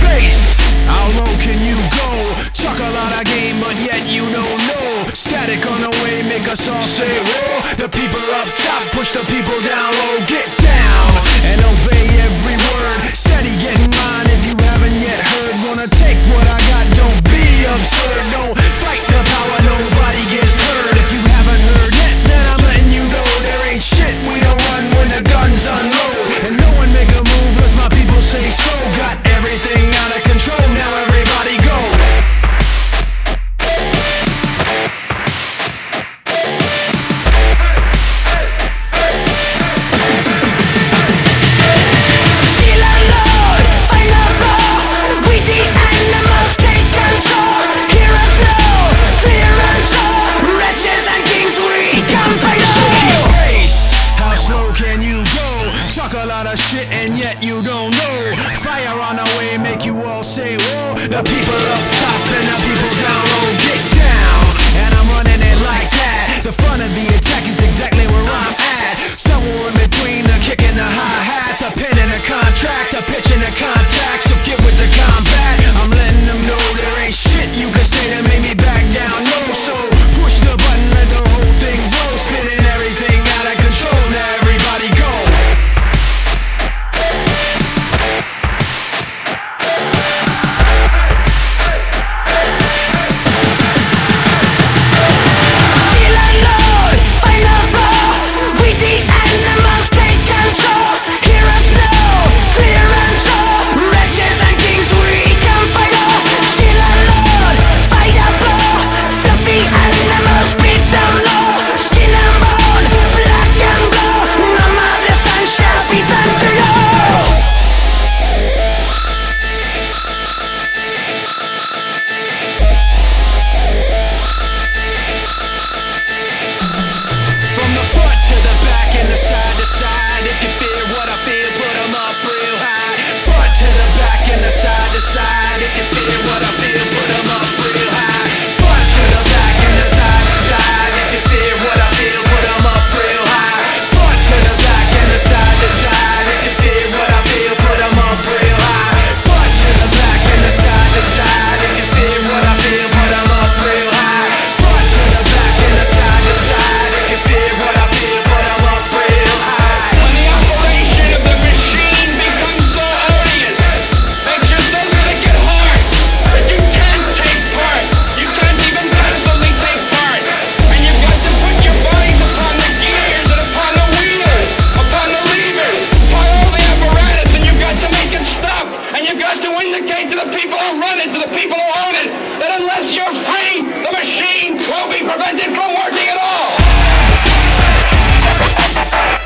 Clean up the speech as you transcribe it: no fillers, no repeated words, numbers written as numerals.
bass, how low can you go? Chuck a lot of game, but yet you don't know. Static on the way, make us all say whoa. The people up top push the people down low. Get down and obey every word. Steady getting mine if you haven't yet heard. Wanna take what I got, don't be absurd. Don't fight the power, nobody gets hurt. If you haven't heard yet, then I'm letting you know there ain't shit we don't run when the guns unload. And no one make a move unless my people say so. Got everything out of control, now everybody go. Shit and yet you don't know. Fire on the way, make you all say whoa. The people up top and the people down low. Get down, and I'm running it like that. The front of the attack is exactly where I'm at. Somewhere in between the kick and the hi-hat, the pin and the contract, the pitch and the contact. So get with the combat. I'm letting them know there ain't shit you can say to make me back down. No, so push the button, let the whole thing roll. Spinning everything out of control, now everybody go. Side to side, if you feel what I feel, put 'em up real high. Front to the back and the side to side.